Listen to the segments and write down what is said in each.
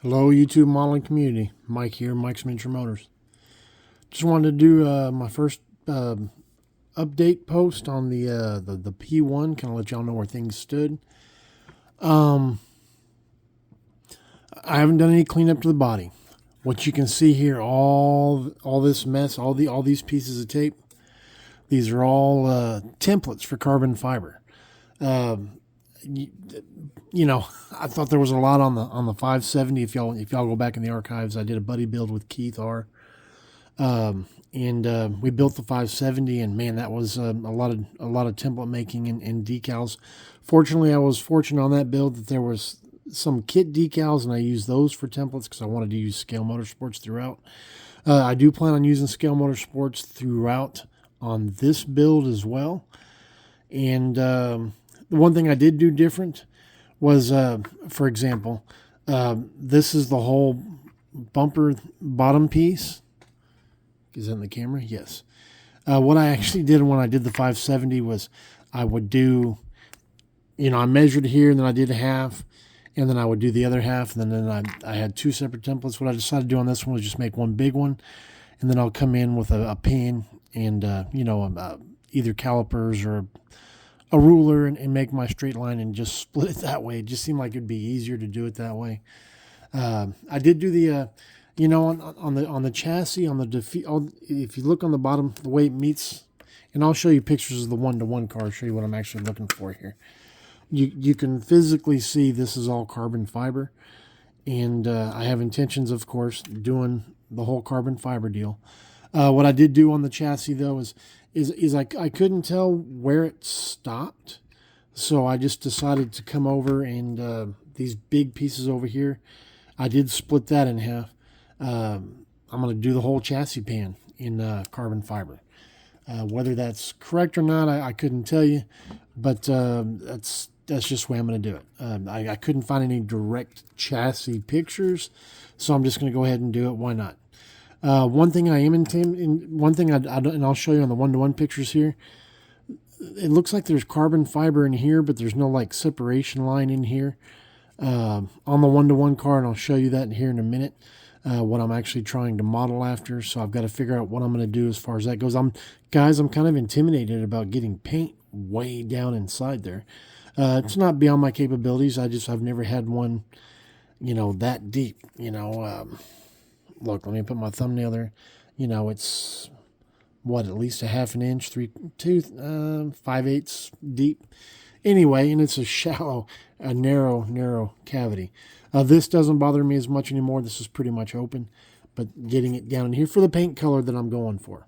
Hello, YouTube modeling community. Mike here, Mike's Miniature Motors. Just wanted to do my first update post on the P1, kind of let y'all know where things stood. I haven't done any cleanup to the body. What you can see here, all this mess, all these pieces of tape, these are all templates for carbon fiber. You know, I thought there was a lot on the 570. If y'all go back in the archives, I did a buddy build with Keith R. And we built the 570, and man, that was a lot of template making and decals. Fortunately, I was fortunate on that build that there was some kit decals, and I used those for templates because I wanted to use Scale Motorsports throughout. I do plan on using Scale Motorsports throughout on this build as well. And the one thing I did do different was, for example, this is the whole bumper bottom piece. Is that in the camera? Yes. What I actually did when I did the 570 was I would do, I measured here, and then I did half, and then I would do the other half, and then I had two separate templates. What I decided to do on this one was just make one big one, and then I'll come in with a pen and, either calipers or a ruler and make my straight line and just split it that way. It just seemed like it'd be easier to do it that way. I did do the, on the chassis, on the defeat. If you look on the bottom, the way it meets, and I'll show you pictures of the one-to-one car. Show you what I'm actually looking for here. You can physically see this is all carbon fiber, and I have intentions, of course, doing the whole carbon fiber deal. What I did do on the chassis though is I couldn't tell where it stopped, so I just decided to come over and these big pieces over here, I did split that in half. I'm going to do the whole chassis pan in carbon fiber. Whether that's correct or not, I couldn't tell you, but that's just the way I'm going to do it. I couldn't find any direct chassis pictures, so I'm just going to go ahead and do it. Why not? One thing I am and I'll show you on the one-to-one pictures here. It looks like there's carbon fiber in here, but there's no like separation line in here on the one-to-one car, and I'll show you that here in a minute. What I'm actually trying to model after, so I've got to figure out what I'm going to do as far as that goes. I'm kind of intimidated about getting paint way down inside there. It's not beyond my capabilities. I've never had one, that deep. Look, let me put my thumbnail there. It's what, at least a half an inch, 5/8 deep. Anyway, and it's a narrow cavity. This doesn't bother me as much anymore. This is pretty much open, but getting it down in here for the paint color that I'm going for.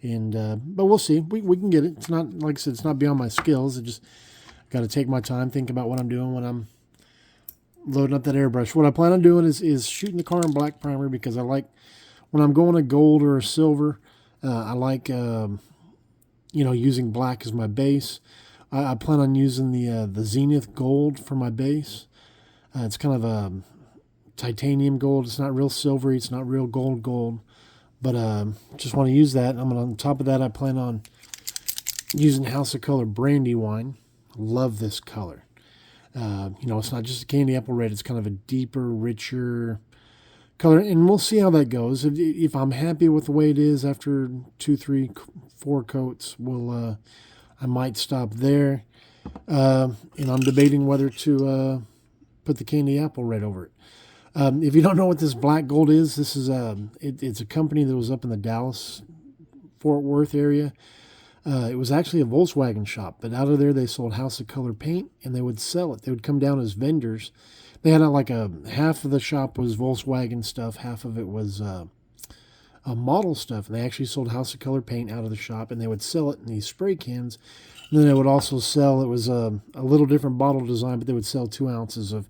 And but we'll see. We can get it. It's not, like I said, it's not beyond my skills. I just got to take my time, think about what I'm doing when I'm loading up that airbrush. What I plan on doing is shooting the car in black primer, because I like, when I'm going to gold or a silver, I like using black as my base. I plan on using the Zenith gold for my base. It's kind of a titanium gold. It's not real silvery. It's not real gold. But just want to use that. On top of that, I plan on using House of Color Brandywine. Love this color. It's not just a candy apple red. It's kind of a deeper, richer color. And we'll see how that goes. If I'm happy with the way it is after 2, 3, 4 coats, I might stop there. And I'm debating whether to put the candy apple red over it. If you don't know what this black gold is, this is it's a company that was up in the Dallas, Fort Worth area. It was actually a Volkswagen shop, but out of there they sold House of Color paint, and they would sell it. They would come down as vendors. They had half of the shop was Volkswagen stuff, half of it was a model stuff, and they actually sold House of Color paint out of the shop, and they would sell it in these spray cans. And then they would also sell, it was a little different bottle design, but they would sell 2 ounces of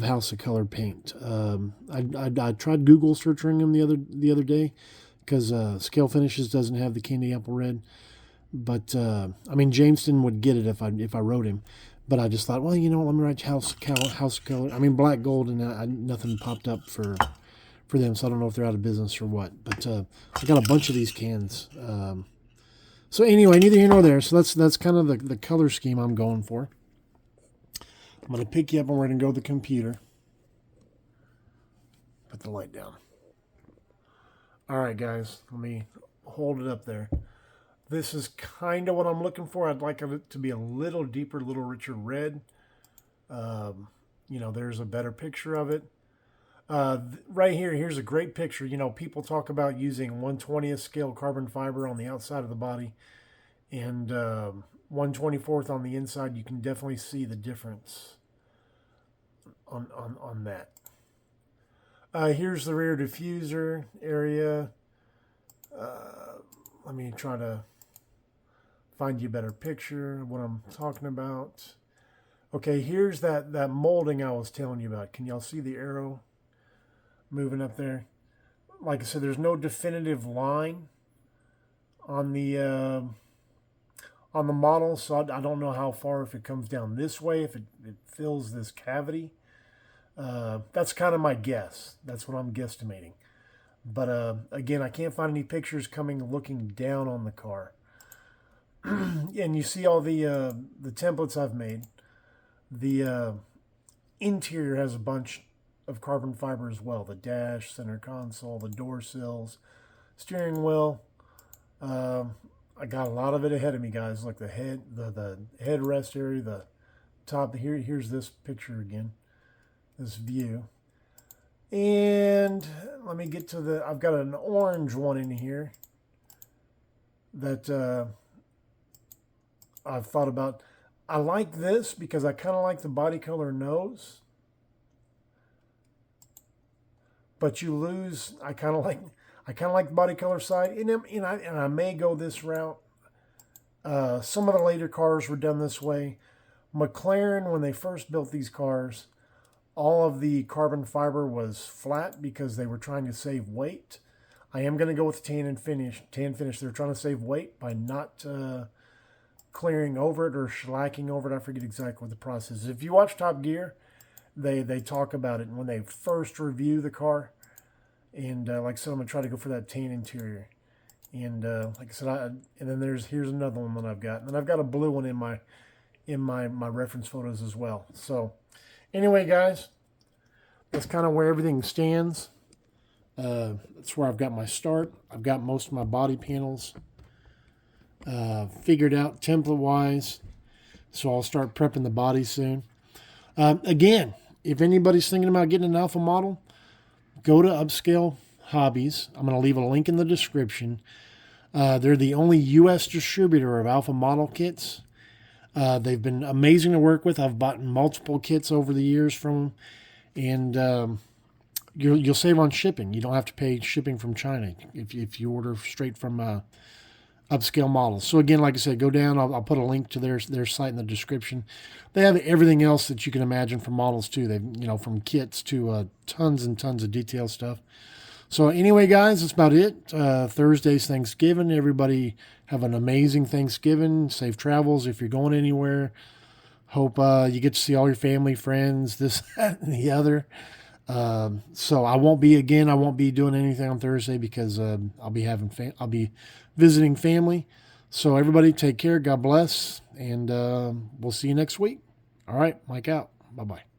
House of Color paint. I tried Google searching them the other day, because Scale Finishes doesn't have the candy apple red. But Jameson would get it if I wrote him. But I just thought, well, let me write House of Color. Black gold, and nothing popped up for them. So I don't know if they're out of business or what. But I got a bunch of these cans. So anyway, neither here nor there. So that's kind of the color scheme I'm going for. I'm going to pick you up, and we're going to go to the computer. the light down. All right, guys, let me hold it up there. This is kind of what I'm looking for. I'd like it to be a little deeper, a little richer red. You know, there's a better picture of it. Right here, here's a great picture. You know, people talk about using 1/20th scale carbon fiber on the outside of the body and 1/24th on the inside. You can definitely see the difference on that. Here's the rear diffuser area. Let me try to find you a better picture of what I'm talking about. Okay, here's that molding I was telling you about. Can y'all see the arrow moving up there? Like I said, there's no definitive line on the model, so I don't know how far, if it comes down this way, if it fills this cavity. That's kind of my guess. That's what I'm guesstimating. But again, I can't find any pictures looking down on the car. And you see all the templates I've made. The interior has a bunch of carbon fiber as well. The dash, center console, the door sills, steering wheel. I got a lot of it ahead of me, guys. Like the headrest area, the top. Here's this picture again, this view. And let me get to I've got an orange one in here that I've thought about. I like this because I kind of like the body color nose. But you lose, I kind of like the body color side. And I may go this route. Some of the later cars were done this way. McLaren, when they first built these cars, all of the carbon fiber was flat because they were trying to save weight. I am going to go with tan finish. They're trying to save weight by not clearing over it or shellacking over it. I forget exactly what the process is. If you watch Top Gear, they talk about it when they first review the car. And like I said, I'm going to try to go for that tan interior. And like I said, and then here's another one that I've got. And then I've got a blue one in my reference photos as well. So anyway, guys, that's kind of where everything stands. That's where I've got my start. I've got most of my body panels figured out template-wise. So I'll start prepping the body soon. Again, if anybody's thinking about getting an Alpha model, go to Upscale Hobbies. I'm going to leave a link in the description. They're the only U.S. distributor of Alpha model kits. They've been amazing to work with. I've bought multiple kits over the years from them, and you'll save on shipping. You don't have to pay shipping from China if you order straight from Upscale Models. So again, like I said, go down. I'll put a link to their site in the description. They have everything else that you can imagine for models too. They've from kits to tons and tons of detail stuff. So anyway, guys, that's about it. Thursday's Thanksgiving. Everybody have an amazing Thanksgiving. Safe travels if you're going anywhere. Hope you get to see all your family, friends, this, that, and the other. So I won't be doing anything on Thursday because I'll be visiting family. So everybody take care. God bless. And we'll see you next week. All right. Mike out. Bye-bye.